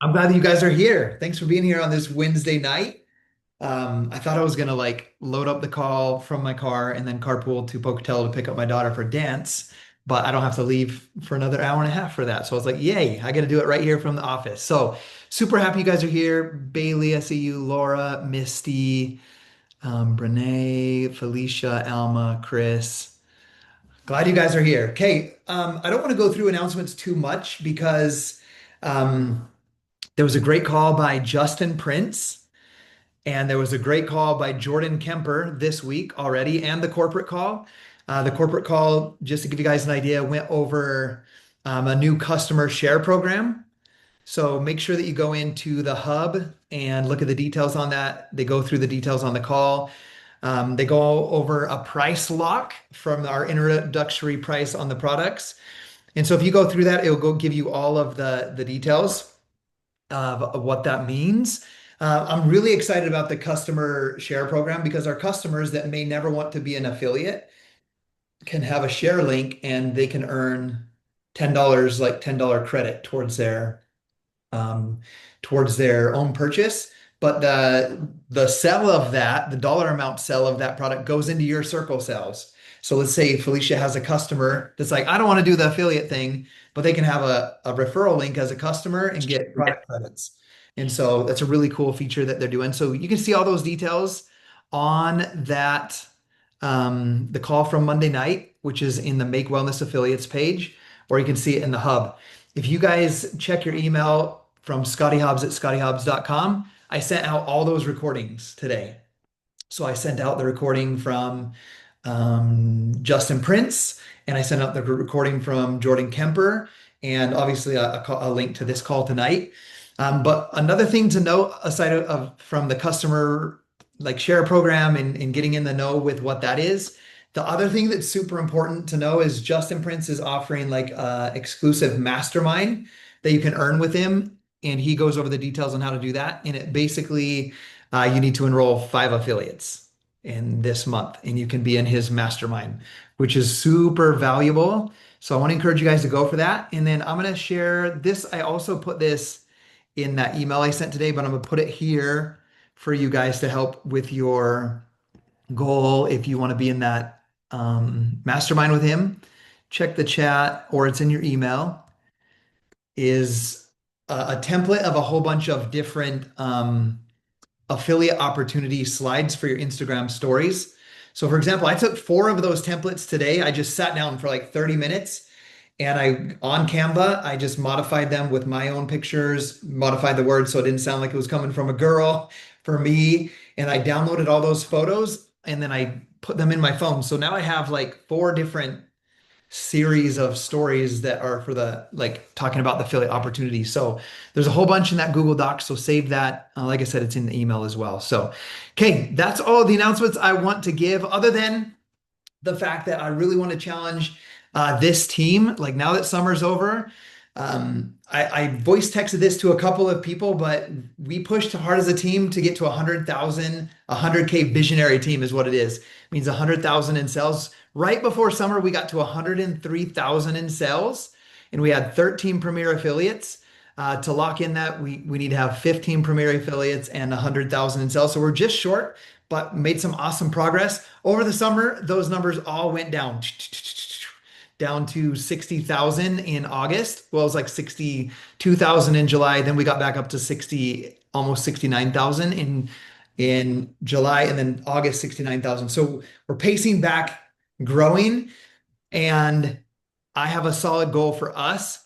I'm glad that you guys are here. Thanks for being here on this Wednesday night. I thought I was gonna like load up the call from my car and then carpool to Pocatello to pick up my daughter for dance, but I don't have to leave for another hour and a half for that. So I was like, yay, I got to do it right here from the office. So super happy you guys are here. Bailey, I see you, Laura, Misty, Brene, Felicia, Alma, Chris. Glad you guys are here. Okay, I don't want to go through announcements too much because um, there was a great call by Justin Prince, and there was a great call by Jordan Kemper this week already, and the corporate call. The corporate call, just to give you guys an idea, went over a new customer share program. So make sure that you go into the hub and look at the details on that. They go through the details on the call. They go over a price lock from our introductory price on the products. And so if you go through that, it'll go give you all of the details of what that means. I'm really excited about the customer share program because our customers that may never want to be an affiliate can have a share link and they can earn $10, like $10 credit um, towards their own purchase. But the sell of that, the dollar amount sell of that product goes into your circle sales. So let's say Felicia has a customer that's like, I don't want to do the affiliate thing, but they can have a referral link as a customer and get product credits. And so that's a really cool feature that they're doing. So you can see all those details on that the call from Monday night, which is in the Make Wellness Affiliates page, or you can see it in the hub. If you guys check your email from scottyhobbs@scottyhobbs.com, I sent out all those recordings today. So I sent out the recording from Justin Prince, and I sent out the recording from Jordan Kemper, and obviously a link to this call tonight. But another thing to note, aside from the customer like share program and getting in the know with what that is, the other thing that's super important to know is Justin Prince is offering like a exclusive mastermind that you can earn with him, and he goes over the details on how to do that. And it basically you need to enroll 5 affiliates in this month, and you can be in his mastermind, which is super valuable. So I want to encourage you guys to go for that. And then I'm going to share this. I also put this in that email I sent today, but I'm going to put it here for you guys to help with your goal if you want to be in that mastermind with him. Check the chat, or it's in your email, is a template of a whole bunch of different affiliate opportunity slides for your Instagram stories. So, for example, I took 4 of those templates today. I just sat down for like 30 minutes and on Canva, I just modified them with my own pictures, modified the words so it didn't sound like it was coming from a girl for me. And I downloaded all those photos and then I put them in my phone. So now I have like 4 different series of stories that are for the like talking about the affiliate opportunity. So there's a whole bunch in that Google Doc. So save that. Like I said, it's in the email as well. So, okay, that's all the announcements I want to give, other than the fact that I really want to challenge this team. Like now that summer's over, I voice texted this to a couple of people, but we pushed hard as a team to get to 100,000, 100K visionary team is what it is. It means 100,000 in sales. Right before summer, we got to 103,000 in sales, and we had 13 premier affiliates. To lock in that, we need to have 15 premier affiliates and 100,000 in sales. So we're just short, but made some awesome progress. Over the summer, those numbers all went down to 60,000 in August. Well, it was like 62,000 in July. Then we got back up to 60, almost 69,000 in July, and then August 69,000. So we're pacing back, growing, and I have a solid goal for us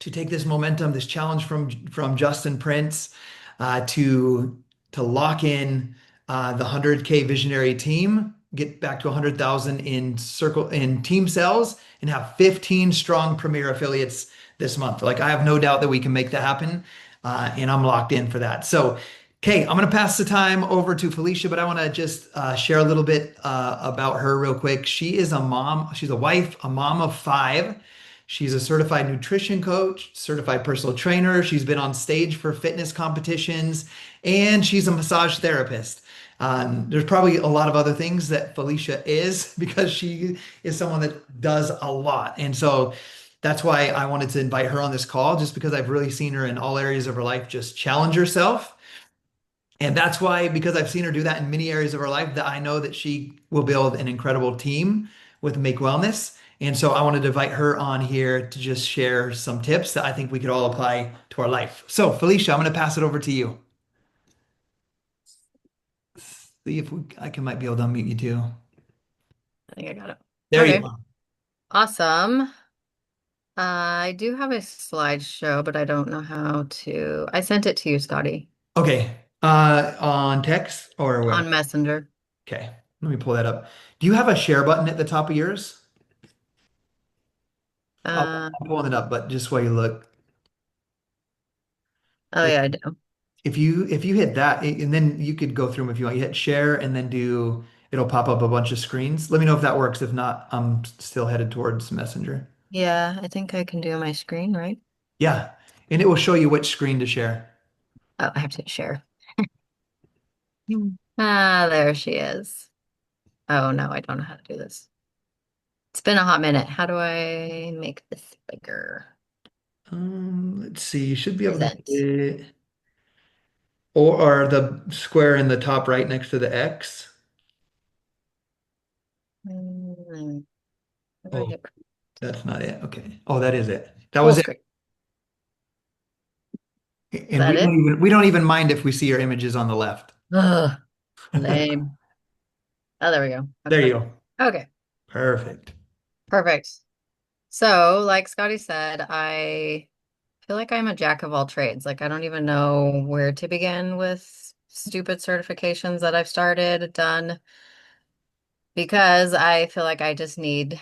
to take this momentum, this challenge from Justin Prince, to lock in the 100K visionary team, get back to 100,000 in team sales, and have 15 strong premier affiliates this month. Like I have no doubt that we can make that happen, and I'm locked in for that. So, okay, I'm going to pass the time over to Felicia, but I want to just share a little bit about her real quick. She is a mom. She's a wife, a mom of 5. She's a certified nutrition coach, certified personal trainer. She's been on stage for fitness competitions, and she's a massage therapist. There's probably a lot of other things that Felicia is because she is someone that does a lot. And so that's why I wanted to invite her on this call, just because I've really seen her in all areas of her life just challenge herself. And that's why, because I've seen her do that in many areas of her life, that I know that she will build an incredible team with Make Wellness. And so I wanted to invite her on here to just share some tips that I think we could all apply to our life. So, Felicia, I'm going to pass it over to you. See if I can might be able to unmute you too. I think I got it. There you Okay, go. awesome. I do have a slideshow, but I don't know how to. I sent it to you, Scotty, Okay. On text or where? on Messenger. Okay. Let me pull that up. Do you have a share button at the top of yours? Uh, I'm pulling it up, but just while you look, oh yeah, I do. if you hit that, and then you could go through them if you want. You hit share and then do it'll pop up a bunch of screens. Let me know if that works. If not, I'm still headed towards Messenger. Yeah, I think I can do my screen, right? Yeah, and it will show you which screen to share. Oh, I have to share. Ah, there she is. Oh no, I don't know how to do this. It's been a hot minute. How do I make this bigger? Let's see. You should be able to Present. hit or the square in the top right next to the X. How do I Oh, hit that's not it. Okay. Oh, that is it. That full was it. screen? Is And that it? we don't even mind if we see your images on the left. Ugh, lame. Oh, there we go. There Okay. you go. Okay. Perfect. Perfect. So, like Scotty said, I feel like I'm a jack of all trades. Like, I don't even know where to begin with stupid certifications that I've started, done, because I feel like I just need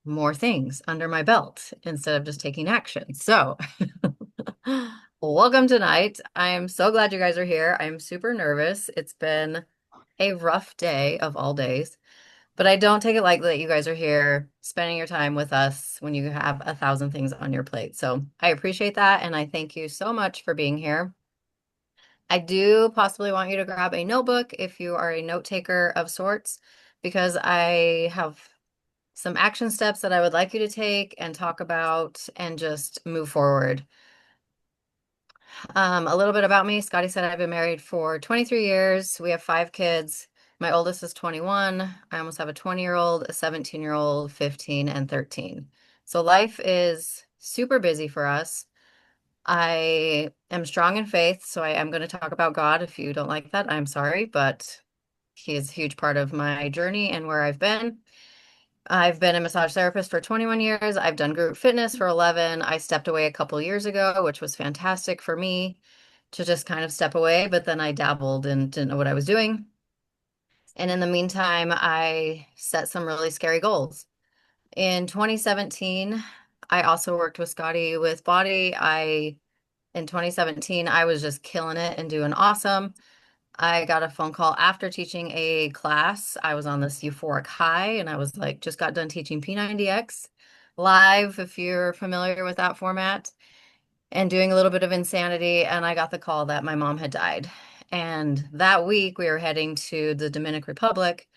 more things under my belt instead of just taking action. So, welcome tonight. I'm so glad you guys are here. I'm super nervous. It's been a rough day of all days. But I don't take it lightly that you guys are here spending your time with us when you have a thousand things on your plate. So I appreciate that. And I thank you so much for being here. I do possibly want you to grab a notebook if you are a note taker of sorts, because I have some action steps that I would like you to take and talk about and just move forward. A little bit about me. Scotty said I've been married for 23 years. We have 5 kids. My oldest is 21. I almost have a 20-year-old, a 17-year-old, 15, and 13. So life is super busy for us. I am strong in faith, so I am going to talk about God. If you don't like that, I'm sorry, but He is a huge part of my journey and where I've been. I've been a massage therapist for 21 years. I've done group fitness for 11. I stepped away a couple years ago, which was fantastic for me to just kind of step away, but then I dabbled and didn't know what I was doing. And in the meantime, I set some really scary goals. In 2017, I also worked with Scotty with Body. In 2017, I was just killing it and doing awesome. I got a phone call after teaching a class. I was on this euphoric high and I was like, just got done teaching P90X live, if you're familiar with that format, and doing a little bit of insanity. And I got the call that my mom had died. And that week we were heading to the Dominican Republic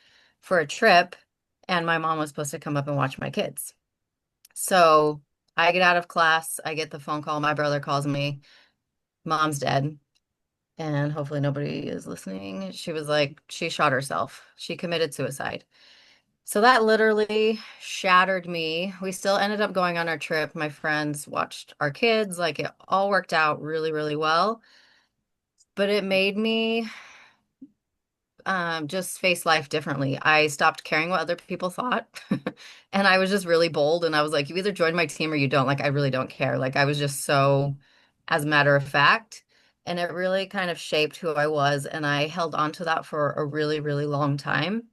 for a trip, and my mom was supposed to come up and watch my kids. So I get out of class, I get the phone call. My brother calls me, mom's dead. And hopefully nobody is listening. She was like, she shot herself. She committed suicide. So that literally shattered me. We still ended up going on our trip. My friends watched our kids. Like it all worked out really, really well. But it made me just face life differently. I stopped caring what other people thought. And I was just really bold. And I was like, you either join my team or you don't. Like, I really don't care. Like, I was just so, as a matter of fact. And it really kind of shaped who I was. And I held on to that for a really, really long time.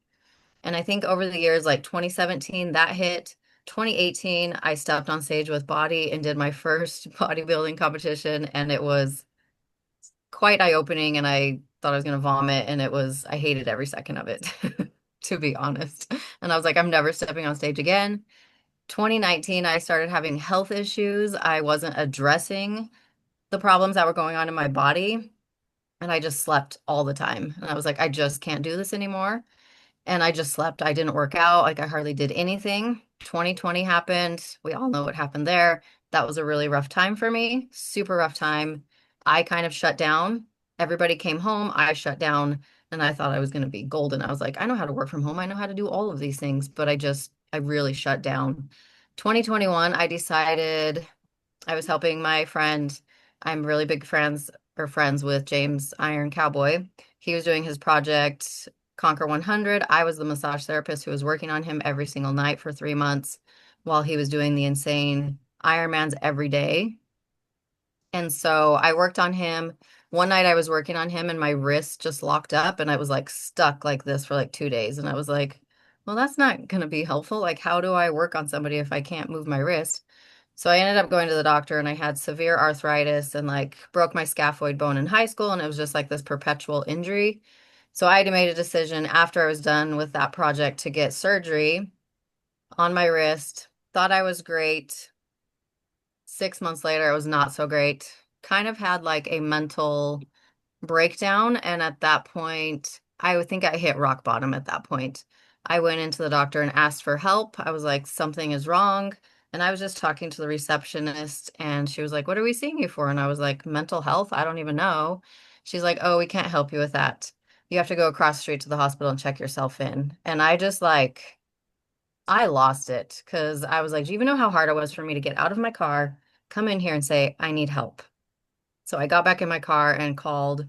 And I think over the years, like 2017, that hit. 2018, I stepped on stage with Body and did my first bodybuilding competition. And it was quite eye-opening, and I thought I was going to vomit, and I hated every second of it, to be honest. And I was like, I'm never stepping on stage again. 2019, I started having health issues. I wasn't addressing the problems that were going on in my body, and I just slept all the time. And I was like, I just can't do this anymore. and I just slept. I didn't work out. Like I hardly did anything. 2020 happened. We all know what happened there. That was a really rough time for me, super rough time. I kind of shut down. Everybody came home. I shut down and I thought I was going to be golden. I was like, I know how to work from home. I know how to do all of these things, but I really shut down. 2021, I decided I was helping my friend. I'm really big friends with James Iron Cowboy. He was doing his project Conquer 100. I was the massage therapist who was working on him every single night for 3 months while he was doing the insane Ironmans every day. And so I worked on him. One night I was working on him and my wrist just locked up and I was like stuck like this for like 2 days. And I was like, well, that's not going to be helpful. Like, how do I work on somebody if I can't move my wrist? So I ended up going to the doctor and I had severe arthritis and like broke my scaphoid bone in high school. And it was just like this perpetual injury. So I had made a decision after I was done with that project to get surgery on my wrist. Thought I was great. 6 months later, it was not so great. Kind of had like a mental breakdown. And at that point, I would think I hit rock bottom at that point. I went into the doctor and asked for help. I was like, something is wrong. And I was just talking to the receptionist, and she was like, what are we seeing you for? And I was like, mental health? I don't even know. She's like, oh, we can't help you with that. You have to go across the street to the hospital and check yourself in. And I just like, I lost it because I was like, do you even know how hard it was for me to get out of my car, come in here and say, I need help? So I got back in my car and called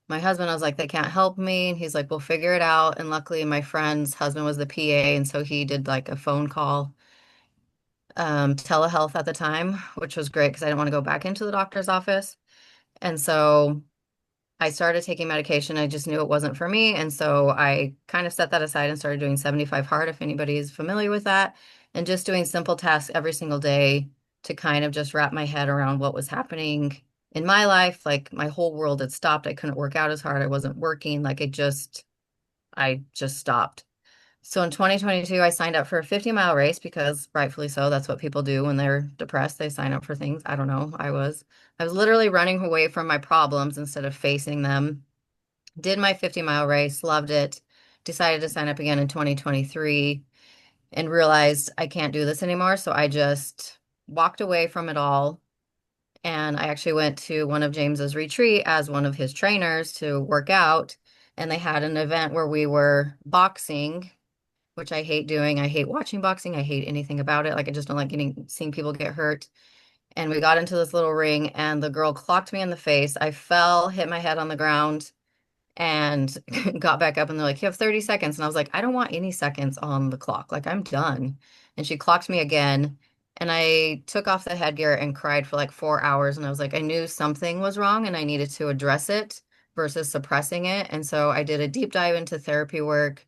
my husband. I was like, they can't help me. And he's like, we'll figure it out. And luckily, my friend's husband was the PA. And so he did like a phone call, telehealth at the time, which was great because I didn't want to go back into the doctor's office. And so I started taking medication. I just knew it wasn't for me. And so I kind of set that aside and started doing 75 hard, if anybody is familiar with that, and just doing simple tasks every single day to kind of just wrap my head around what was happening in my life. Like my whole world had stopped. I couldn't work out as hard. I wasn't working. I just stopped. So in 2022, I signed up for a 50-mile race because rightfully so, that's what people do when they're depressed. They sign up for things. I don't know. I was literally running away from my problems instead of facing them. Did my 50-mile race, loved it. Decided to sign up again in 2023 and realized I can't do this anymore. So I just walked away from it all. And I actually went to one of James's retreat as one of his trainers to work out. And they had an event where we were boxing, which I hate doing. I hate watching boxing. I hate anything about it. Like I just don't like seeing people get hurt. And we got into this little ring and the girl clocked me in the face. I fell, hit my head on the ground and got back up and they're like, you have 30 seconds. And I was like, I don't want any seconds on the clock. Like I'm done. And she clocked me again. And I took off the headgear and cried for like 4 hours. And I was like, I knew something was wrong and I needed to address it versus suppressing it. And so I did a deep dive into therapy work.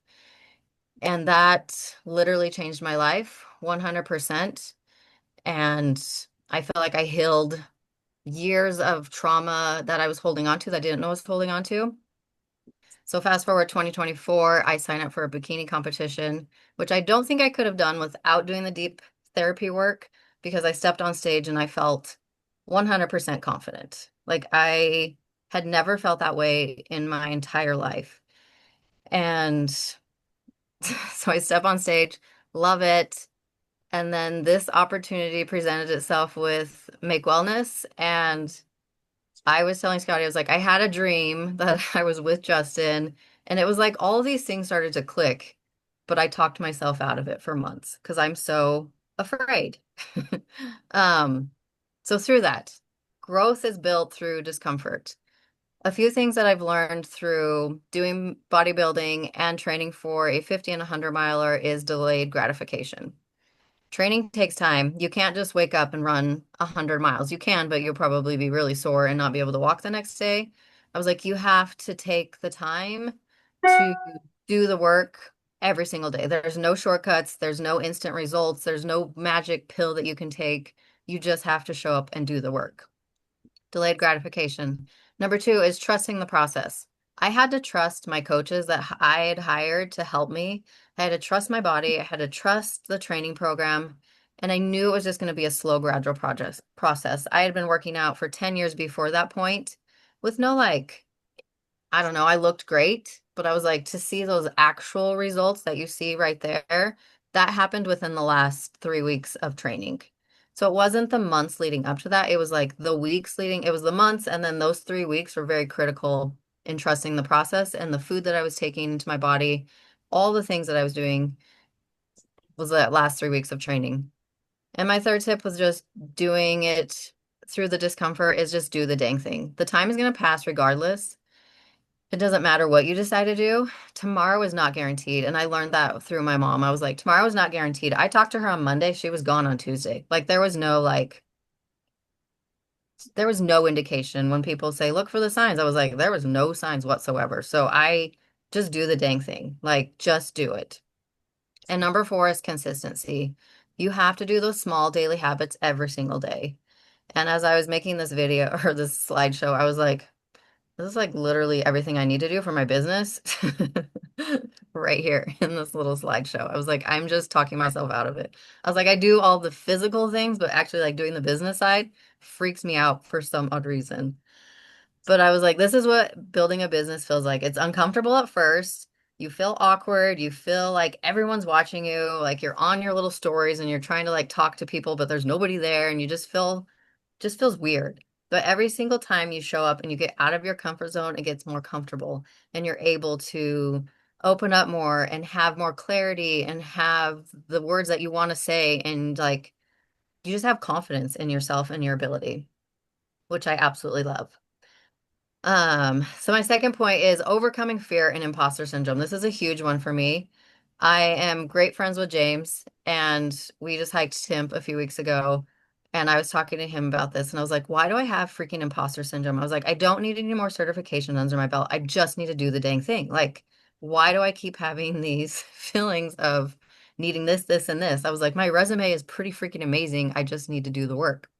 And that literally changed my life 100%. And I feel like I healed years of trauma that I was holding on to that I didn't know I was holding on to. So fast forward 2024, I signed up for a bikini competition, which I don't think I could have done without doing the deep therapy work because I stepped on stage and I felt 100% confident. Like I had never felt that way in my entire life. And so I step on stage, love it. And then this opportunity presented itself with Make Wellness. And I was telling Scotty, I was like, I had a dream that I was with Justin. And it was like all these things started to click, but I talked myself out of it for months because I'm so afraid. Um, so through that, growth is built through discomfort. A few things that I've learned through doing bodybuilding and training for a 50 and 100 miler is delayed gratification. Training takes time. You can't just wake up and run 100 miles. You can, but you'll probably be really sore and not be able to walk the next day. I was like, you have to take the time to do the work every single day. There's no shortcuts, there's no instant results, there's no magic pill that you can take. You just have to show up and do the work. Delayed gratification. Number two is trusting the process. I had to trust my coaches that I had hired to help me. I had to trust my body. I had to trust the training program. And I knew it was just going to be a slow, gradual process. I had been working out for 10 years before that point with no, like, I don't know, I looked great. but I was like, to see those actual results that you see right there, that happened within the last 3 weeks of training. So it wasn't the months leading up to that. It was like the weeks leading, it was the months, and then those 3 weeks were very critical in trusting the process and the food that I was taking into my body, all the things that I was doing was that last 3 weeks of training. And my third tip was just doing it through the discomfort is just do the dang thing. The time is going to pass regardless. It doesn't matter what you decide to do. Tomorrow is not guaranteed. And I learned that through my mom. I was like, tomorrow is not guaranteed. I talked to her on Monday. She was gone on Tuesday. Like there was no indication when people say, look for the signs. I was like, there was no signs whatsoever. So I just do the dang thing. Like, just do it. And number four is consistency. You have to do those small daily habits every single day. And as I was making this video or this slideshow, I was like, this is like literally everything I need to do for my business right here in this little slideshow. I was like, I'm just talking myself out of it. I was like, I do all the physical things, but actually like doing the business side freaks me out for some odd reason. But I was like, this is what building a business feels like. It's uncomfortable at first. You feel awkward. You feel like everyone's watching you, like you're on your little stories and you're trying to like talk to people, but there's nobody there and you just feels weird. But every single time you show up and you get out of your comfort zone, it gets more comfortable and you're able to open up more and have more clarity and have the words that you want to say and like you just have confidence in yourself and your ability, which I absolutely love. So my second point is overcoming fear and imposter syndrome. This is a huge one for me. I am great friends with James, and we just hiked Timp a few weeks ago, and I was talking to him about this, and I was like, why do I have freaking imposter syndrome? I was like, I don't need any more certification under my belt. I just need to do the dang thing. Like, why do I keep having these feelings of needing this, this, and this? I was like, my resume is pretty freaking amazing. I just need to do the work.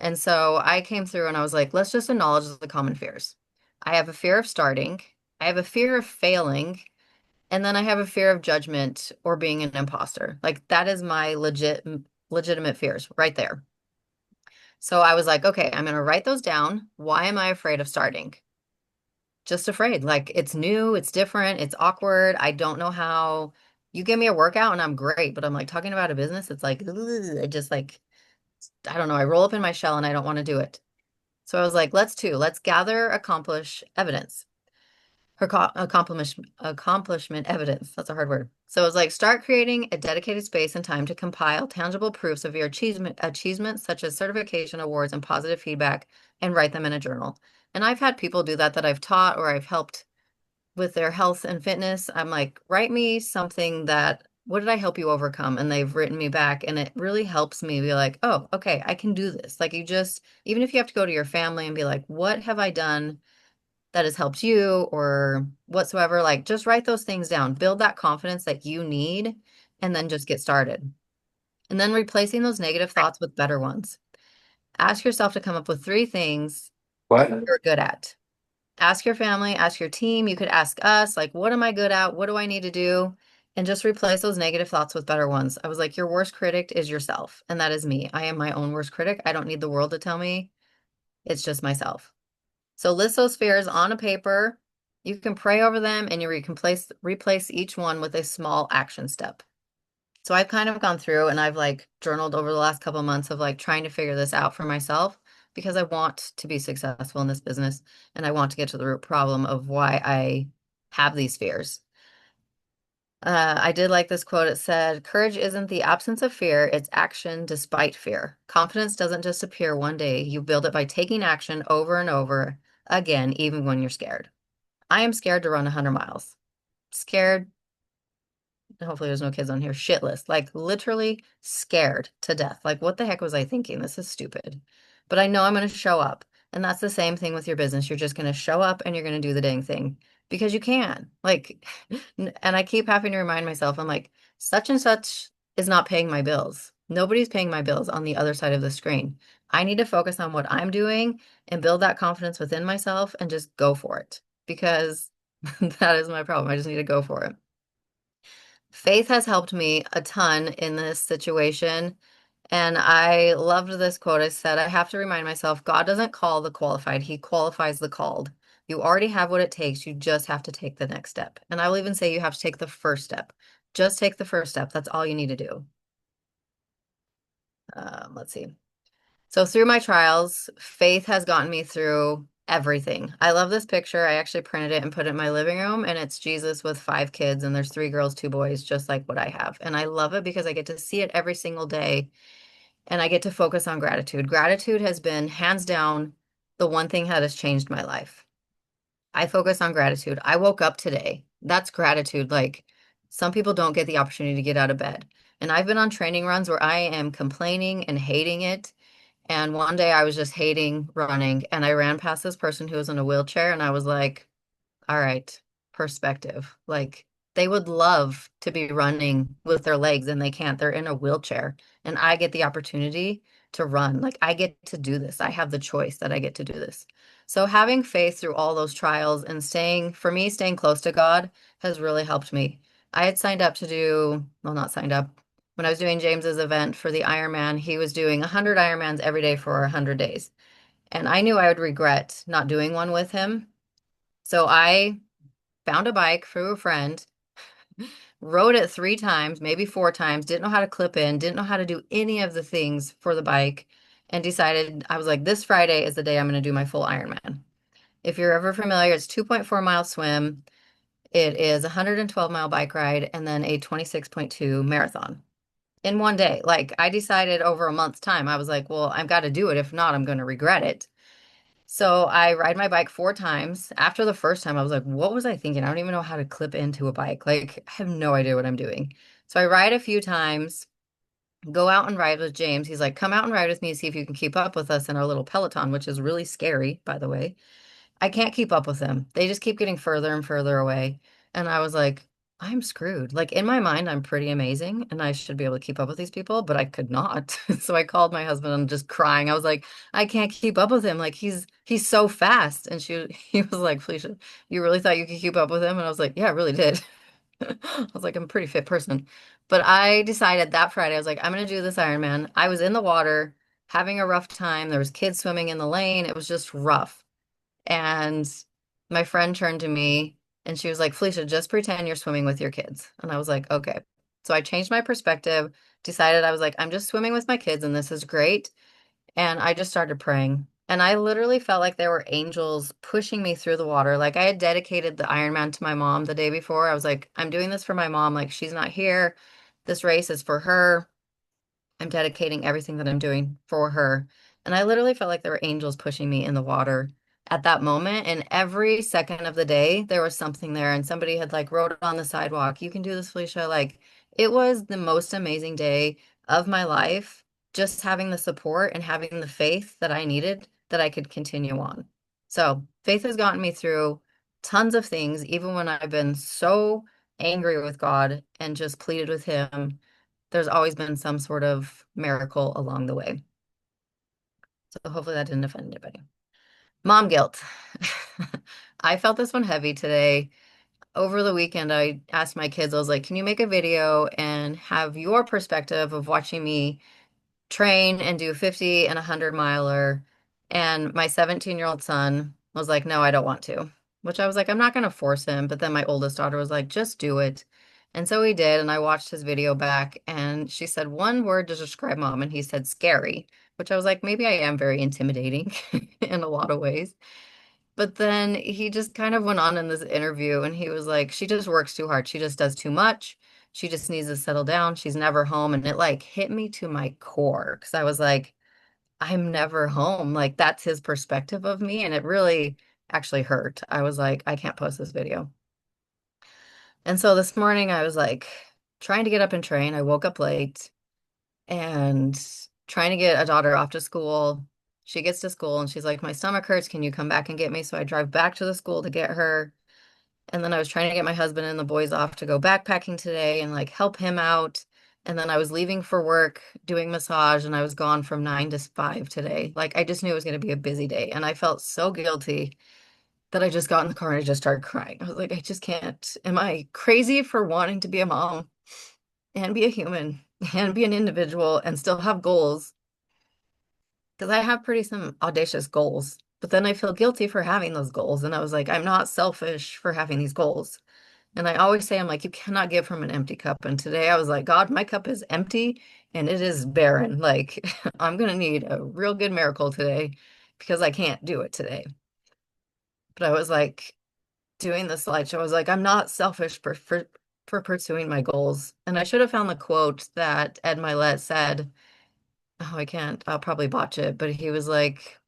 And so I came through and I was like, let's just acknowledge the common fears. I have a fear of starting, I have a fear of failing, and then I have a fear of judgment or being an imposter. Like that is my legitimate fears right there. So I was like, okay, I'm going to write those down. Why am I afraid of starting? Just afraid. Like it's new, it's different, it's awkward. I don't know how you give me a workout and I'm great, but I'm like talking about a business, it's like, ugh, it just like I don't know, I roll up in my shell and I don't want to do it. So I was like, let's gather, accomplish evidence. Accomplishment evidence. That's a hard word. So it was like, start creating a dedicated space and time to compile tangible proofs of your achievements, such as certification, awards, and positive feedback, and write them in a journal. And I've had people do that I've taught or I've helped with their health and fitness. I'm like, write me something that, what did I help you overcome? And they've written me back, and it really helps me be like, oh, okay, I can do this. Like, you just, even if you have to go to your family and be like, what have I done that has helped you or whatsoever, like, just write those things down, build that confidence that you need, and then just get started. And then replacing those negative thoughts with better ones. Ask yourself to come up with 3 things What? you're good at. Ask your family, ask your team. You could ask us, like, what am I good at? What do I need to do? And just replace those negative thoughts with better ones. I was like, your worst critic is yourself. And that is me. I am my own worst critic. I don't need the world to tell me. It's just myself. So list those fears on a paper. You can pray over them and you replace each one with a small action step. So I've kind of gone through and I've like journaled over the last couple of months of like trying to figure this out for myself because I want to be successful in this business and I want to get to the root problem of why I have these fears. I did like this quote. It said, courage isn't the absence of fear, it's action despite fear. Confidence doesn't just appear one day. You build it by taking action over and over again, even when you're scared. I am scared to run 100 miles. Scared, hopefully there's no kids on here, shitless, like literally scared to death. Like, what the heck was I thinking? This is stupid. But I know I'm going to show up. And that's the same thing with your business. You're just going to show up and you're going to do the dang thing because you can. Like, and I keep having to remind myself, I'm like, such and such is not paying my bills. Nobody's paying my bills on the other side of the screen. I need to focus on what I'm doing and build that confidence within myself and just go for it because that is my problem. I just need to go for it. Faith has helped me a ton in this situation. And I loved this quote. I said, I have to remind myself, God doesn't call the qualified, He qualifies the called. You already have what it takes. You just have to take the next step. And I will even say you have to take the first step. Just take the first step. That's all you need to do. Let's see. So through my trials, faith has gotten me through everything. I love this picture. I actually printed it and put it in my living room, and it's Jesus with five kids, and there's three girls, two boys, just like what I have. And I love it because I get to see it every single day, and I get to focus on gratitude. Gratitude has been hands down the one thing that has changed my life. I focus on gratitude. I woke up today. That's gratitude. Like some people don't get the opportunity to get out of bed. And I've been on training runs where I am complaining and hating it. And one day I was just hating running and I ran past this person who was in a wheelchair and I was like, all right, perspective. Like they would love to be running with their legs and they can't. They're in a wheelchair. And I get the opportunity to run. Like I get to do this. I have the choice that I get to do this. So having faith through all those trials and staying, for me, staying close to God has really helped me. I had signed up to do, well, not signed up. When I was doing James's event for the Ironman, he was doing 100 Ironmans every day for 100 days. And I knew I would regret not doing one with him. So I found a bike through a friend, rode it 3 times, maybe 4 times, didn't know how to clip in, didn't know how to do any of the things for the bike, and decided I was like, this Friday is the day I'm going to do my full Ironman. If you're ever familiar, it's 2.4 mile swim. It is a 112-mile bike ride and then a 26.2 marathon in one day. Like I decided over a month's time, I was like, well, I've got to do it. If not, I'm going to regret it. So I ride my bike 4 times. After the first time, I was like, what was I thinking? I don't even know how to clip into a bike. Like, I have no idea what I'm doing. So I ride a few times, go out and ride with James. He's like, come out and ride with me, see if you can keep up with us in our little Peloton, which is really scary, by the way. I can't keep up with them. They just keep getting further and further away. And I was like, I'm screwed. Like in my mind, I'm pretty amazing and I should be able to keep up with these people, but I could not. So I called my husband and just crying. I was like, I can't keep up with him. Like he's so fast. And he was like, Felicia, you really thought you could keep up with him? And I was like, yeah, I really did. I was like, I'm a pretty fit person. But I decided that Friday, I was like, I'm gonna do this Ironman. I was in the water having a rough time. There was kids swimming in the lane. It was just rough. And my friend turned to me and she was like, Felicia, just pretend you're swimming with your kids. And I was like, okay. So I changed my perspective, decided I was like, I'm just swimming with my kids and this is great. And I just started praying. And I literally felt like there were angels pushing me through the water. Like I had dedicated the Ironman to my mom the day before. I was like, I'm doing this for my mom. Like she's not here. This race is for her. I'm dedicating everything that I'm doing for her. And I literally felt like there were angels pushing me in the water at that moment. And every second of the day, there was something there. And somebody had like wrote on the sidewalk, you can do this, Felicia. Like it was the most amazing day of my life, just having the support and having the faith that I needed that I could continue on. So faith has gotten me through tons of things, even when I've been so angry with God and just pleaded with Him, there's always been some sort of miracle along the way. So hopefully that didn't offend anybody. Mom guilt. I felt this one heavy today. Over the weekend, I asked my kids, I was like, can you make a video and have your perspective of watching me train and do 50 and 100 miler? And my 17-year-old son was like, no, I don't want to, which I was like, I'm not going to force him. But then my oldest daughter was like, just do it. And so he did. And I watched his video back and she said one word to describe mom. And he said scary, which I was like, maybe I am very intimidating in a lot of ways. But then he just kind of went on in this interview and he was like, she just works too hard. She just does too much. She just needs to settle down. She's never home. And it like hit me to my core because I was like, I'm never home. Like that's his perspective of me. And it really actually hurt. I was like, I can't post this video. And so this morning I was like trying to get up and train. I woke up late and trying to get a daughter off to school. She gets to school and she's like, my stomach hurts. Can you come back and get me? So I drive back to the school to get her. And then I was trying to get my husband and the boys off to go backpacking today and like help him out. And then I was leaving for work doing massage and I was gone from 9 to 5 today. Like I just knew it was going to be a busy day. And I felt so guilty that I just got in the car and I just started crying. I was like, I just can't. Am I crazy for wanting to be a mom and be a human and be an individual and still have goals? Because I have pretty some audacious goals. But then I feel guilty for having those goals. And I was like, I'm not selfish for having these goals. And I always say, I'm like, you cannot give from an empty cup. And today I was like, God, my cup is empty and it is barren. Like, I'm going to need a real good miracle today because I can't do it today. But I was like, doing the slideshow, I was like, I'm not selfish for pursuing my goals. And I should have found the quote that Ed Milet said. Oh, I can't. I'll probably botch it. But he was like,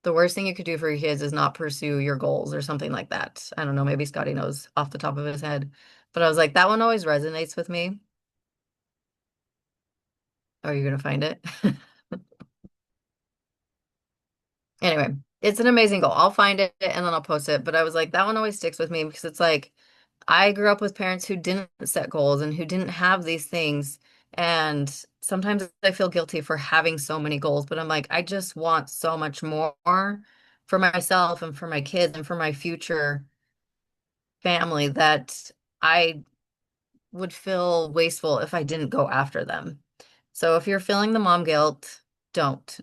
the worst thing you could do for your kids is not pursue your goals or something like that. I don't know. Maybe Scotty knows off the top of his head. But I was like, that one always resonates with me. Are you going to find it? Anyway, it's an amazing goal. I'll find it and then I'll post it. But I was like, that one always sticks with me because it's like, I grew up with parents who didn't set goals and who didn't have these things. And sometimes I feel guilty for having so many goals, but I'm like, I just want so much more for myself and for my kids and for my future family that I would feel wasteful if I didn't go after them. So if you're feeling the mom guilt, don't.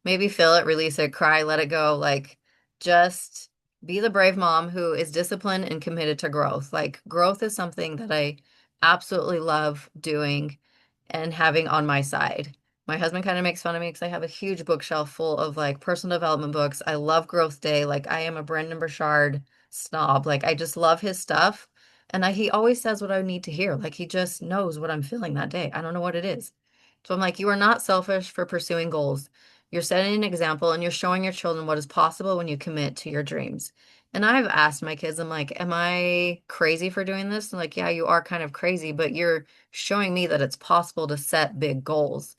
Maybe feel it, release it, cry, let it go. Like, just be the brave mom who is disciplined and committed to growth. Like, growth is something that I absolutely love doing and having on my side. My husband kind of makes fun of me because I have a huge bookshelf full of like personal development books. I love Growth Day. Like, I am a Brendan Burchard snob. Like, I just love his stuff. And he always says what I need to hear. Like, he just knows what I'm feeling that day. I don't know what it is. So I'm like, you are not selfish for pursuing goals. You're setting an example and you're showing your children what is possible when you commit to your dreams. And I've asked my kids, I'm like, am I crazy for doing this? And like, yeah, you are kind of crazy, but you're showing me that it's possible to set big goals.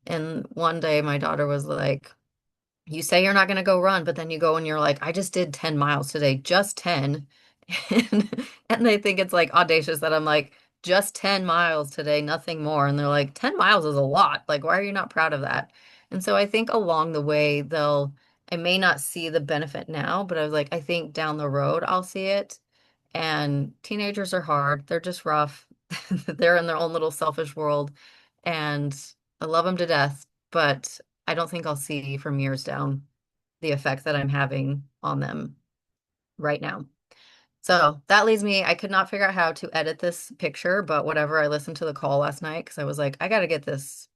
And one day my daughter was like, you say you're not going to go run, but then you go and you're like, I just did 10 miles today, just 10. And they think it's like audacious that I'm like, just 10 miles today, nothing more. And they're like, 10 miles is a lot. Like, why are you not proud of that? And so I think along the way, I may not see the benefit now, but I was like, I think down the road, I'll see it. And teenagers are hard. They're just rough. They're in their own little selfish world. And I love them to death, but I don't think I'll see from years down the effect that I'm having on them right now. So that leads me, I could not figure out how to edit this picture, but whatever. I listened to the call last night because I was like, I got to get this,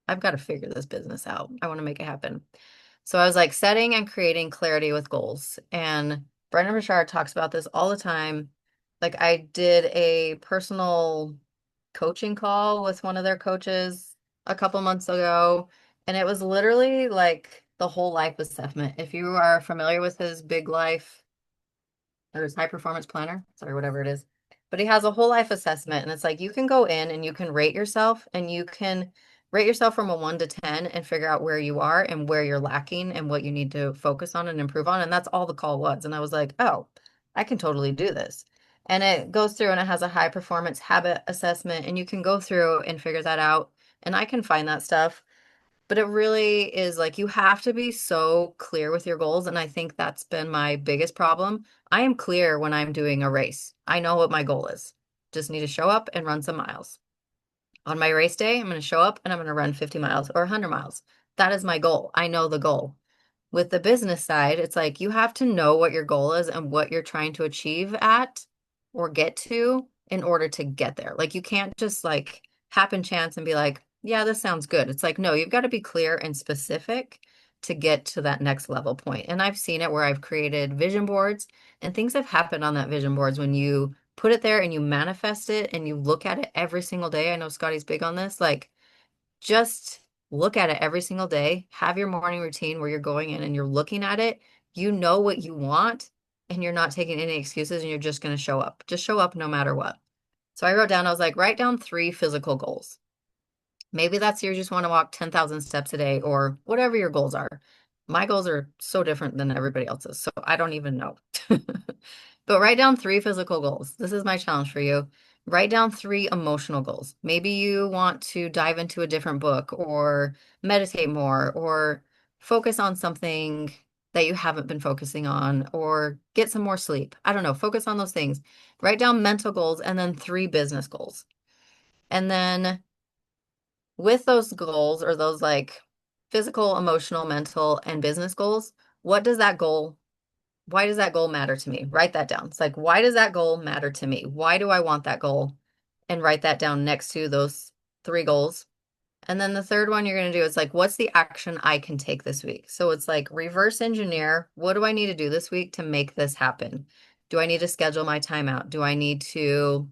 I've got to figure this business out. I want to make it happen. So I was like setting and creating clarity with goals. And Brendan Burchard talks about this all the time. Like, I did a personal coaching call with one of their coaches a couple months ago, and it was literally like the whole life assessment. If you are familiar with his big life or his high performance planner, sorry, whatever it is. But he has a whole life assessment, and it's like you can go in and you can rate yourself, and you can rate yourself from a 1 to 10 and figure out where you are and where you're lacking and what you need to focus on and improve on. And that's all the call was. And I was like, oh, I can totally do this. And it goes through and it has a high performance habit assessment, and you can go through and figure that out. And I can find that stuff. But it really is like you have to be so clear with your goals. And I think that's been my biggest problem. I am clear when I'm doing a race. I know what my goal is. Just need to show up and run some miles. On my race day, I'm going to show up and I'm going to run 50 miles or 100 miles. That is my goal. I know the goal. With the business side, it's like you have to know what your goal is and what you're trying to achieve at or get to in order to get there. Like, you can't just like happen chance and be like, yeah, this sounds good. It's like, no, you've got to be clear and specific to get to that next level point. And I've seen it where I've created vision boards and things have happened on that vision boards when you put it there and you manifest it and you look at it every single day. I know Scotty's big on this. Like, just look at it every single day. Have your morning routine where you're going in and you're looking at it. You know what you want, and you're not taking any excuses, and you're just going to show up. Just show up no matter what. So I wrote down, I was like, write down 3 physical goals. Maybe that's you just want to walk 10,000 steps a day or whatever your goals are. My goals are so different than everybody else's, so I don't even know. But write down 3 physical goals. This is my challenge for you. Write down 3 emotional goals. Maybe you want to dive into a different book or meditate more or focus on something that you haven't been focusing on or get some more sleep. I don't know. Focus on those things. Write down mental goals and then 3 business goals. And then with those goals or those like physical, emotional, mental, and business goals, what does that goal, why does that goal matter to me? Write that down. It's like, why does that goal matter to me? Why do I want that goal? And write that down next to those three goals. And then the third one you're going to do is like, what's the action I can take this week? So it's like reverse engineer. What do I need to do this week to make this happen? Do I need to schedule my time out? Do I need to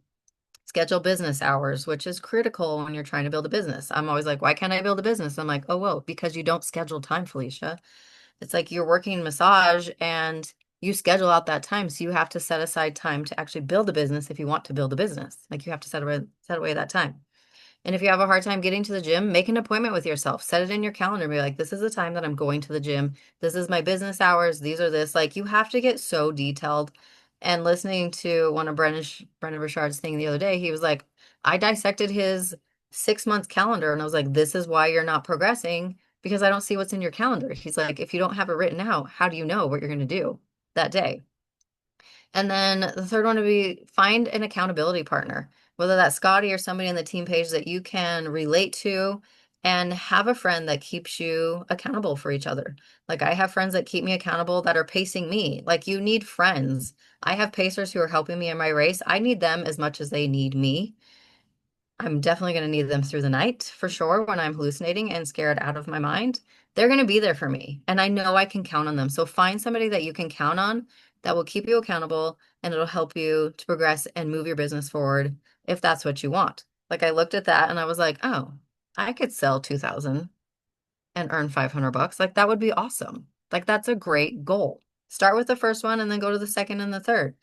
schedule business hours, which is critical when you're trying to build a business? I'm always like, why can't I build a business? I'm like, oh, well, because you don't schedule time, Felicia. It's like you're working massage and you schedule out that time. So you have to set aside time to actually build a business if you want to build a business. Like you have to set away that time. And if you have a hard time getting to the gym, make an appointment with yourself. Set it in your calendar. Be like, this is the time that I'm going to the gym. This is my business hours. These are this. Like, you have to get so detailed. And listening to one of Brendan Burchard's thing the other day, he was like, I dissected his 6 months calendar, and I was like, this is why you're not progressing because I don't see what's in your calendar. He's like, if you don't have it written out, how do you know what you're going to do that day? And then the third one would be find an accountability partner, whether that's Scotty or somebody on the team page that you can relate to, and have a friend that keeps you accountable for each other. Like I have friends that keep me accountable that are pacing me. Like you need friends. I have pacers who are helping me in my race. I need them as much as they need me. I'm definitely going to need them through the night for sure when I'm hallucinating and scared out of my mind. They're going to be there for me, and I know I can count on them. So find somebody that you can count on that will keep you accountable and it'll help you to progress and move your business forward if that's what you want. Like I looked at that and I was like, "Oh, I could sell 2,000 and earn 500 bucks. Like that would be awesome." Like that's a great goal. Start with the first one and then go to the second and the third.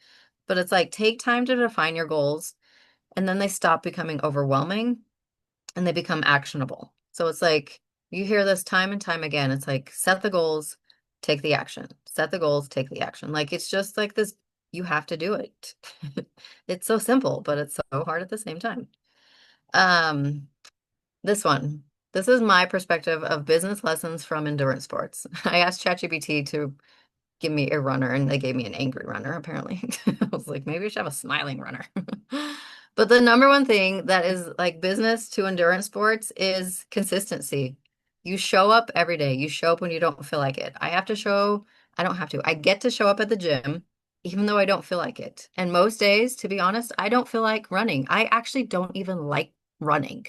But it's like take time to define your goals and then they stop becoming overwhelming and they become actionable. So it's like you hear this time and time again. It's like set the goals, take the action. Set the goals, take the action. Like it's just like this, you have to do it. It's so simple, but it's so hard at the same time. Um, this one. This is my perspective of business lessons from endurance sports. I asked ChatGPT to give me a runner and they gave me an angry runner apparently. I was like, maybe I should have a smiling runner. But the number one thing that is like business to endurance sports is consistency. You show up every day. You show up when you don't feel like it. I don't have to. I get to show up at the gym even though I don't feel like it. And most days, to be honest, I don't feel like running. I actually don't even like running.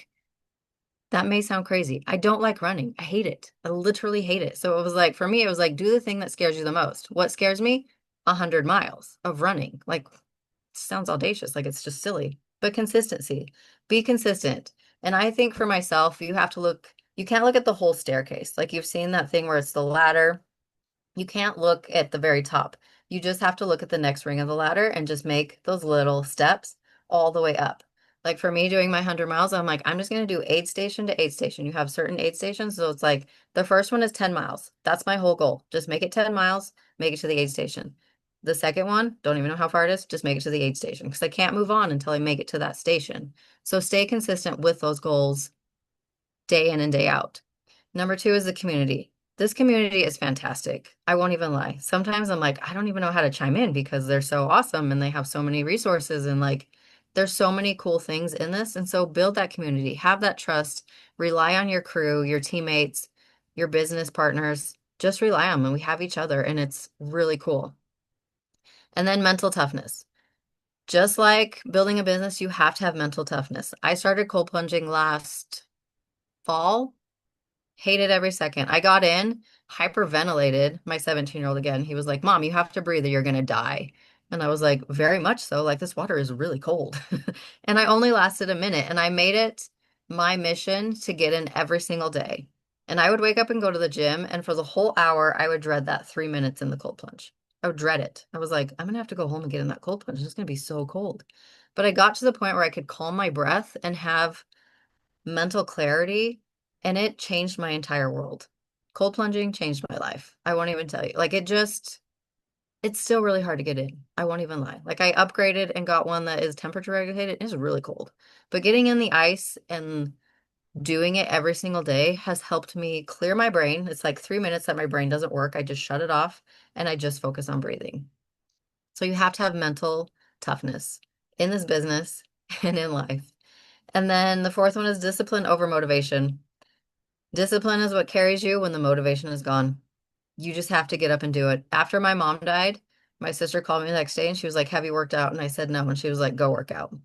That may sound crazy. I don't like running. I hate it. I literally hate it. So it was like, for me, it was like, do the thing that scares you the most. What scares me? 100 miles of running. Like, sounds audacious. Like, it's just silly. But consistency. Be consistent. And I think for myself, you can't look at the whole staircase. Like, you've seen that thing where it's the ladder. You can't look at the very top. You just have to look at the next ring of the ladder and just make those little steps all the way up. Like for me doing my 100 miles, I'm like, I'm just going to do aid station to aid station. You have certain aid stations. So it's like the first one is 10 miles. That's my whole goal. Just make it 10 miles, make it to the aid station. The second one, don't even know how far it is, just make it to the aid station because I can't move on until I make it to that station. So stay consistent with those goals day in and day out. Number two is the community. This community is fantastic. I won't even lie. Sometimes I'm like, I don't even know how to chime in because they're so awesome and they have so many resources and like there's so many cool things in this. And so build that community, have that trust, rely on your crew, your teammates, your business partners. Just rely on them. We have each other and it's really cool. And then mental toughness. Just like building a business, you have to have mental toughness. I started cold plunging last fall. Hated every second. I got in, hyperventilated. My 17-year-old again, he was like, Mom, you have to breathe or you're going to die. And I was like, very much so. Like, this water is really cold. And I only lasted a minute. And I made it my mission to get in every single day. And I would wake up and go to the gym. And for the whole hour, I would dread that 3 minutes in the cold plunge. I would dread it. I was like, I'm going to have to go home and get in that cold plunge. It's going to be so cold. But I got to the point where I could calm my breath and have mental clarity, and it changed my entire world. Cold plunging changed my life. I won't even tell you. Like it's still really hard to get in. I won't even lie. Like I upgraded and got one that is temperature regulated. It's really cold. But getting in the ice and doing it every single day has helped me clear my brain. It's like 3 minutes that my brain doesn't work. I just shut it off and I just focus on breathing. So you have to have mental toughness in this business and in life. And then the fourth one is discipline over motivation. Discipline is what carries you when the motivation is gone. You just have to get up and do it. After my mom died, my sister called me the next day and she was like, "Have you worked out?" And I said no. And she was like, "Go work out."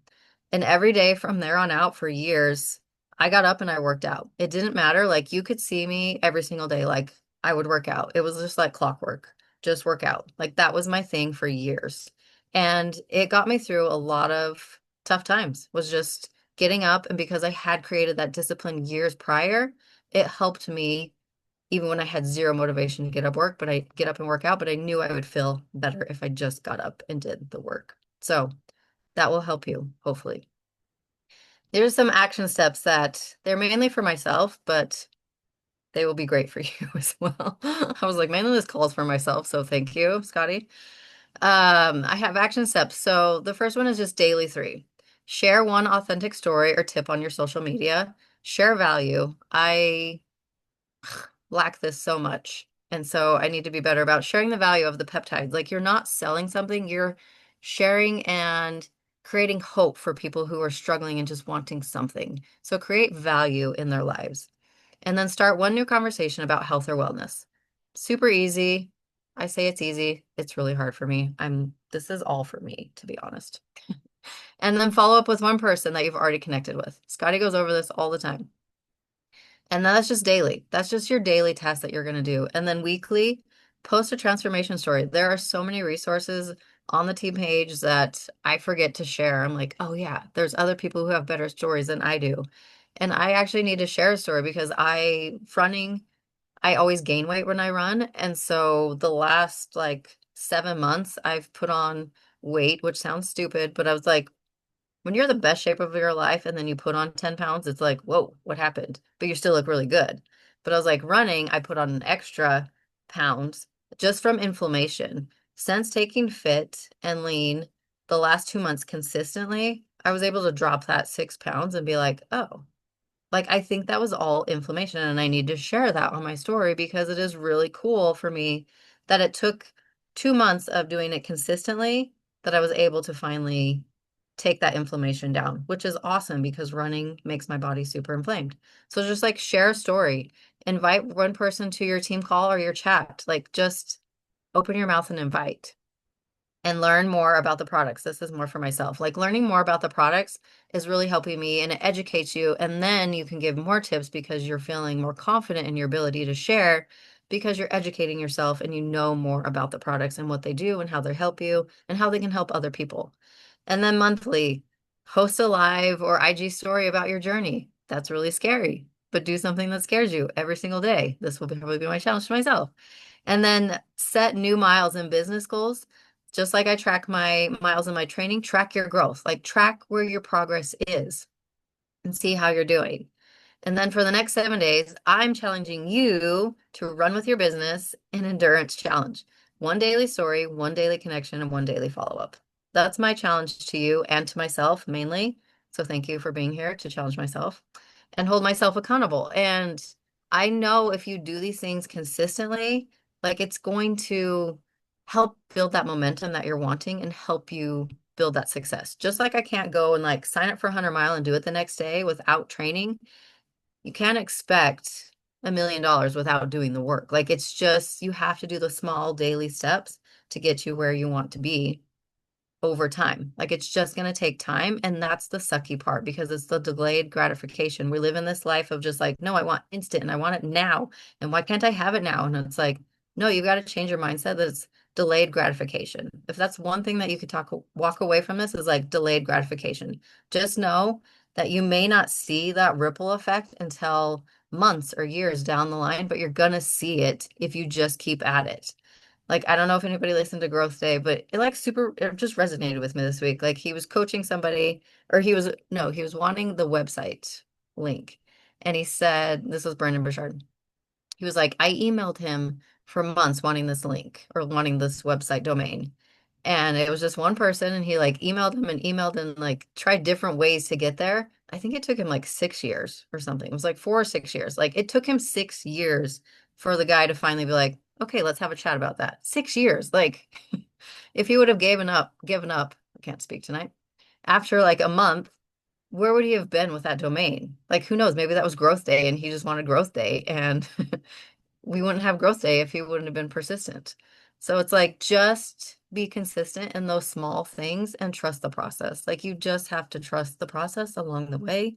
And every day from there on out for years, I got up and I worked out. It didn't matter. Like you could see me every single day. Like I would work out. It was just like clockwork, just work out. Like that was my thing for years. And it got me through a lot of tough times, was just getting up. And because I had created that discipline years prior, it helped me even when I had zero motivation to get up and work out, but I knew I would feel better if I just got up and did the work. So that will help you, hopefully. There's some action steps that they're mainly for myself, but they will be great for you as well. I was like, mainly this calls for myself, so thank you, Scotty. I have action steps. So the first one is just daily three. Share one authentic story or tip on your social media. Share value. I lack this so much. And so I need to be better about sharing the value of the peptides. Like you're not selling something, you're sharing and creating hope for people who are struggling and just wanting something. So create value in their lives. And then start one new conversation about health or wellness. Super easy. I say it's easy. It's really hard for me. This is all for me, to be honest. And then follow up with one person that you've already connected with. Scotty goes over this all the time. And that's just daily. That's just your daily task that you're going to do. And then weekly, post a transformation story. There are so many resources on the team page that I forget to share. I'm like, oh, yeah, there's other people who have better stories than I do. And I actually need to share a story because I always gain weight when I run. And so the last like 7 months, I've put on weight, which sounds stupid, but I was like, when you're the best shape of your life and then you put on 10 pounds, it's like, whoa, what happened? But you still look really good. But I was like, running, I put on an extra pounds just from inflammation. Since taking fit and lean the last 2 months consistently, I was able to drop that 6 pounds and be like, oh, like I think that was all inflammation. And I need to share that on my story because it is really cool for me that it took 2 months of doing it consistently that I was able to finally take that inflammation down, which is awesome because running makes my body super inflamed. So just like share a story, invite one person to your team call or your chat, like just open your mouth and invite and learn more about the products. This is more for myself. Like learning more about the products is really helping me and it educates you. And then you can give more tips because you're feeling more confident in your ability to share because you're educating yourself and you know more about the products and what they do and how they help you and how they can help other people. And then monthly, host a live or IG story about your journey. That's really scary, but do something that scares you every single day. This will probably be my challenge to myself. And then set new miles and business goals. Just like I track my miles in my training, track your growth, like track where your progress is and see how you're doing. And then for the next 7 days, I'm challenging you to run with your business an endurance challenge. One daily story, one daily connection, and one daily follow up. That's my challenge to you and to myself mainly. So thank you for being here to challenge myself and hold myself accountable. And I know if you do these things consistently, like it's going to help build that momentum that you're wanting and help you build that success. Just like I can't go and like sign up for 100 mile and do it the next day without training, you can't expect $1 million without doing the work. Like it's just, you have to do the small daily steps to get you where you want to be over time. Like it's just going to take time. And that's the sucky part because it's the delayed gratification. We live in this life of just like, no, I want instant and I want it now. And why can't I have it now? And it's like, no, you got to change your mindset that it's delayed gratification. If that's one thing that you could walk away from this is like delayed gratification. Just know that you may not see that ripple effect until months or years down the line, but you're going to see it if you just keep at it. Like, I don't know if anybody listened to Growth Day, but it just resonated with me this week. Like, he was coaching somebody, or no, he was wanting the website link. And he said, this was Brandon Bouchard. He was like, I emailed him for months wanting this link or wanting this website domain. And it was just one person, and he like emailed and like tried different ways to get there. I think it took him like 6 years or something. It was like 4 or 6 years. Like it took him 6 years for the guy to finally be like, okay, let's have a chat about that. 6 years. Like if he would have given up, I can't speak tonight. After like a month, where would he have been with that domain? Like who knows? Maybe that was growth day and he just wanted growth day and we wouldn't have growth day if he wouldn't have been persistent. So it's like just be consistent in those small things and trust the process. Like you just have to trust the process along the way.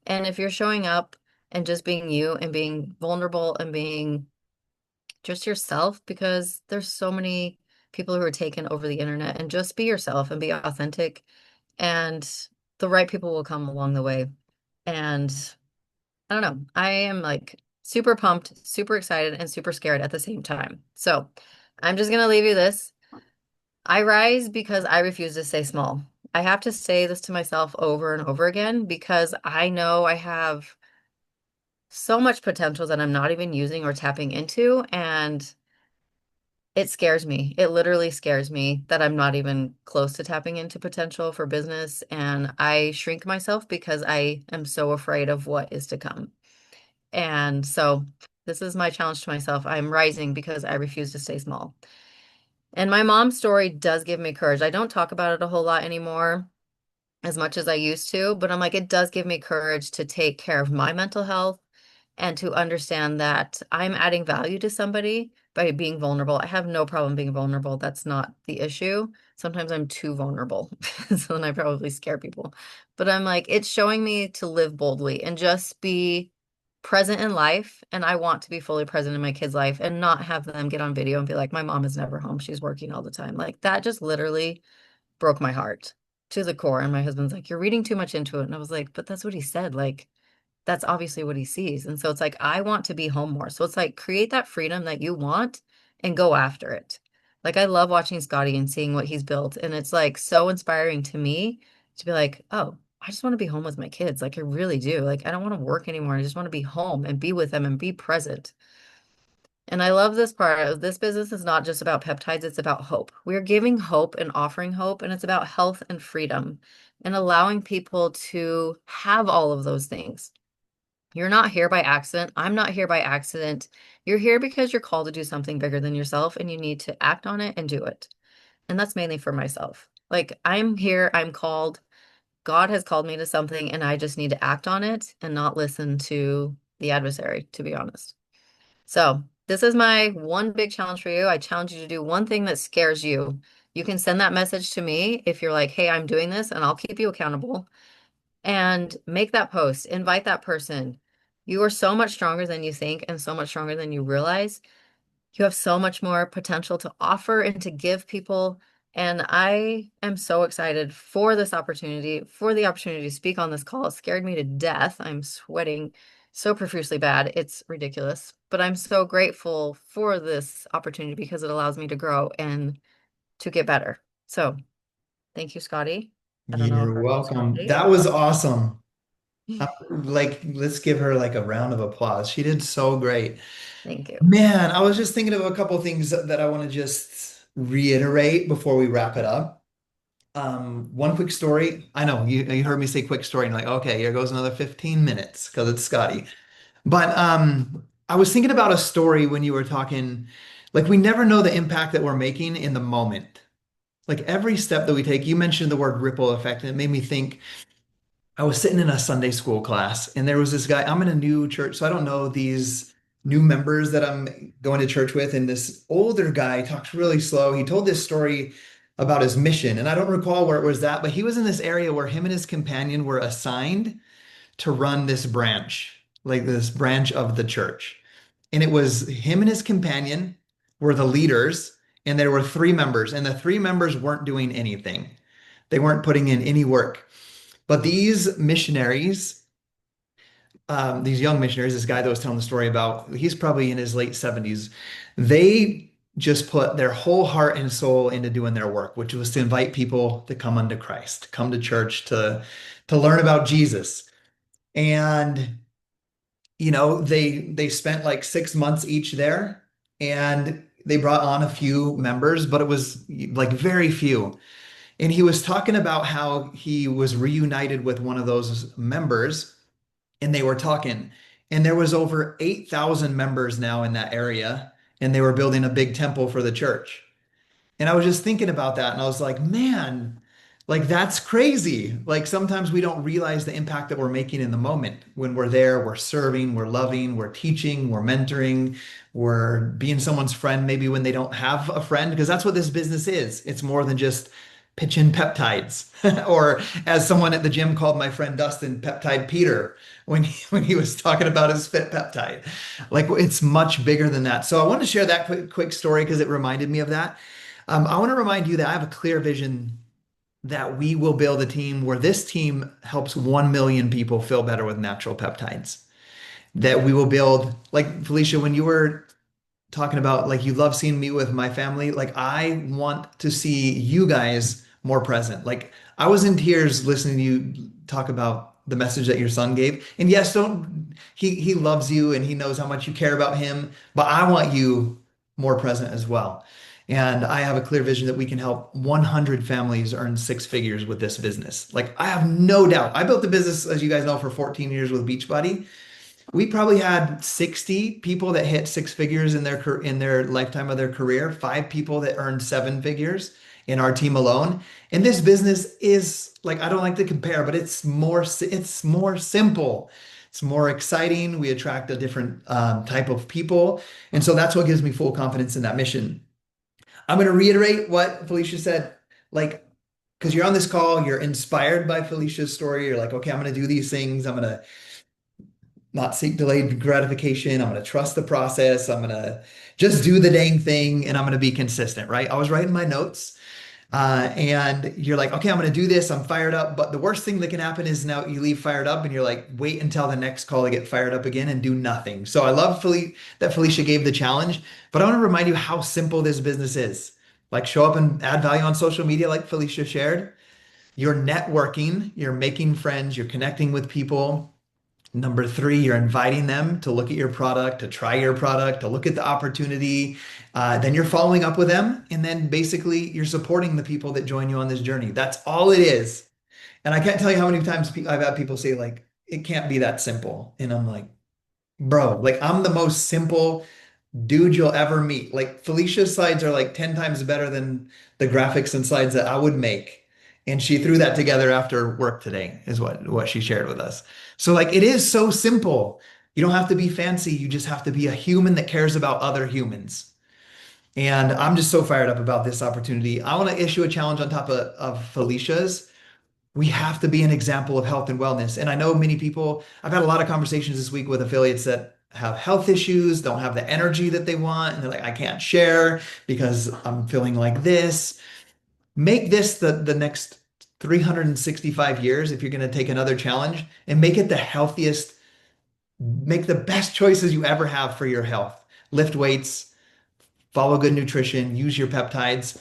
And if you're showing up and just being you and being vulnerable and being just yourself, because there's so many people who are taken over the internet, and just be yourself and be authentic, and the right people will come along the way. And I don't know. I am like super pumped, super excited, and super scared at the same time. So I'm just gonna leave you this. I rise because I refuse to stay small. I have to say this to myself over and over again because I know I have so much potential that I'm not even using or tapping into. And it scares me. It literally scares me that I'm not even close to tapping into potential for business. And I shrink myself because I am so afraid of what is to come. And so this is my challenge to myself. I'm rising because I refuse to stay small. And my mom's story does give me courage. I don't talk about it a whole lot anymore, as much as I used to, but I'm like, it does give me courage to take care of my mental health and to understand that I'm adding value to somebody by being vulnerable. I have no problem being vulnerable. That's not the issue. Sometimes I'm too vulnerable. So then I probably scare people. But I'm like, it's showing me to live boldly and just be present in life. And I want to be fully present in my kids' life and not have them get on video and be like, my mom is never home. She's working all the time. Like that just literally broke my heart to the core. And my husband's like, you're reading too much into it. And I was like, but that's what he said. Like, that's obviously what he sees. And so it's like, I want to be home more. So it's like, create that freedom that you want and go after it. Like, I love watching Scotty and seeing what he's built. And it's like so inspiring to me to be like, oh, I just want to be home with my kids. Like, I really do. Like, I don't want to work anymore. I just want to be home and be with them and be present. And I love this part of this business is not just about peptides, it's about hope. We're giving hope and offering hope, and it's about health and freedom and allowing people to have all of those things. You're not here by accident. I'm not here by accident. You're here because you're called to do something bigger than yourself and you need to act on it and do it. And that's mainly for myself. Like, I'm here, I'm called. God has called me to something, and I just need to act on it and not listen to the adversary, to be honest. So, this is my one big challenge for you. I challenge you to do one thing that scares you. You can send that message to me if you're like, hey, I'm doing this, and I'll keep you accountable. And make that post, invite that person. You are so much stronger than you think and so much stronger than you realize. You have so much more potential to offer and to give people. And I am so excited for this opportunity, for the opportunity to speak on this call. It scared me to death. I'm sweating so profusely bad. It's ridiculous. But I'm so grateful for this opportunity because it allows me to grow and to get better. So thank you, Scotty. I don't know if You're our goals are welcome. late. That was awesome. Like, let's give her like a round of applause. She did so great. Thank you. Man, I was just thinking of a couple things that I want to just reiterate before we wrap it up. One quick story. I know you heard me say quick story and you're like, okay, here goes another 15 minutes because it's Scotty. But I was thinking about a story when you were talking, like we never know the impact that we're making in the moment. Like every step that we take, you mentioned the word ripple effect, and it made me think I was sitting in a Sunday school class and there was this guy. I'm in a new church, so I don't know these new members that I'm going to church with. And this older guy talks really slow. He told this story about his mission, and I don't recall where it was at, but he was in this area where him and his companion were assigned to run this branch, like this branch of the church. And it was him and his companion were the leaders, and there were three members, and the three members weren't doing anything. They weren't putting in any work. But these missionaries, these young missionaries, this guy that was telling the story about, he's probably in his late 70s. They just put their whole heart and soul into doing their work, which was to invite people to come unto Christ, to come to church, to learn about Jesus. And they spent like 6 months each there, and they brought on a few members, but it was like very few. And he was talking about how he was reunited with one of those members, and they were talking, and there was over 8,000 members now in that area, and they were building a big temple for the church. And I was just thinking about that, and I was like, man, Like that's crazy. Like sometimes we don't realize the impact that we're making in the moment. When we're there, we're serving, we're loving, we're teaching, we're mentoring, we're being someone's friend, maybe when they don't have a friend, because that's what this business is. It's more than just pitching peptides. Or as someone at the gym called my friend Dustin, Peptide Peter, when he was talking about his fit peptide. Like it's much bigger than that. So I want to share that quick story because it reminded me of that. I want to remind you that I have a clear vision that we will build a team where this team helps 1 million people feel better with natural peptides. That we will build, like Felicia, when you were talking about like you love seeing me with my family, like I want to see you guys more present. Like I was in tears listening to you talk about the message that your son gave. And yes, don't he loves you and he knows how much you care about him, but I want you more present as well. And I have a clear vision that we can help 100 families earn six figures with this business. Like I have no doubt. I built the business, as you guys know, for 14 years with Beachbody. We probably had 60 people that hit six figures in their lifetime of their career, five people that earned seven figures in our team alone. And this business is like I don't like to compare, but it's more simple. It's more exciting. We attract a different type of people, and so that's what gives me full confidence in that mission. I'm going to reiterate what Felicia said, like because you're on this call, you're inspired by Felicia's story. You're like, okay, I'm going to do these things. I'm going to not seek delayed gratification. I'm going to trust the process. I'm going to just do the dang thing and I'm going to be consistent, right? I was writing my notes and you're like, okay, I'm going to do this. I'm fired up. But the worst thing that can happen is now you leave fired up and you're like, wait until the next call to get fired up again and do nothing. So I love that Felicia gave the challenge, but I want to remind you how simple this business is. Like show up and add value on social media, like Felicia shared. You're networking, you're making friends, you're connecting with people. Number three, you're inviting them to look at your product, to try your product, to look at the opportunity. Then you're following up with them. And then basically, you're supporting the people that join you on this journey. That's all it is. And I can't tell you how many times I've had people say, like, it can't be that simple. And I'm like, bro, like, I'm the most simple dude you'll ever meet. Like Felicia's slides are like 10 times better than the graphics and slides that I would make. And she threw that together after work today, is what she shared with us. So like it is so simple. You don't have to be fancy. You just have to be a human that cares about other humans. And I'm just so fired up about this opportunity. I want to issue a challenge on top of Felicia's. We have to be an example of health and wellness. And I know many people, I've had a lot of conversations this week with affiliates that have health issues, don't have the energy that they want. And they're like, I can't share because I'm feeling like this. Make this the next 365 years, if you're going to take another challenge, and make it the healthiest, make the best choices you ever have for your health. Lift weights, follow good nutrition, use your peptides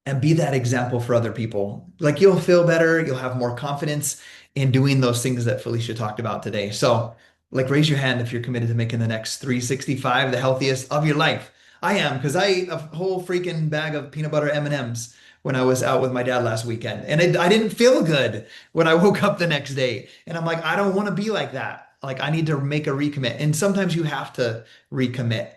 and be that example for other people. Like you'll feel better, you'll have more confidence in doing those things that Felicia talked about today. So, like, raise your hand if you're committed to making the next 365 the healthiest of your life. I am because I ate a whole freaking bag of peanut butter M&Ms when I was out with my dad last weekend, and I didn't feel good when I woke up the next day. And I'm like, I don't want to be like that. Like, I need to make a recommit. And sometimes you have to recommit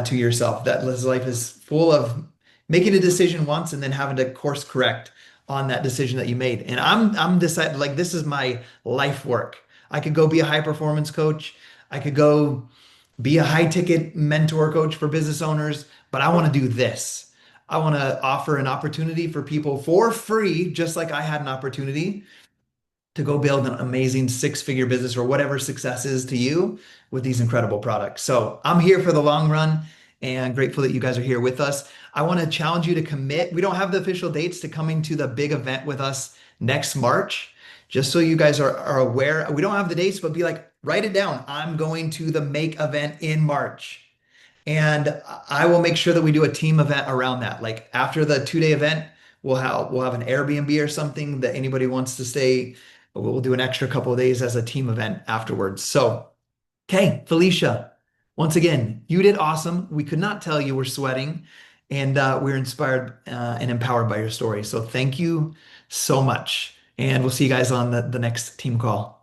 to yourself. That life is full of making a decision once and then having to course correct on that decision that you made. And I'm decided like this is my life work. I could go be a high performance coach. I could go be a high ticket mentor coach for business owners, but I want to do this. I want to offer an opportunity for people for free, just like I had an opportunity to go build an amazing six-figure business or whatever success is to you with these incredible products. So I'm here for the long run and grateful that you guys are here with us. I want to challenge you to commit. We don't have the official dates to coming to the big event with us next March. Just so you guys are aware, we don't have the dates, but be like, write it down. I'm going to the Make event in March. And I will make sure that we do a team event around that. Like after the 2 day event, we'll have an Airbnb or something that anybody wants to stay. We'll do an extra couple of days as a team event afterwards. So, okay, Felicia, once again, you did awesome. We could not tell you we're sweating, and we're inspired and empowered by your story. So thank you so much. And we'll see you guys on the next team call.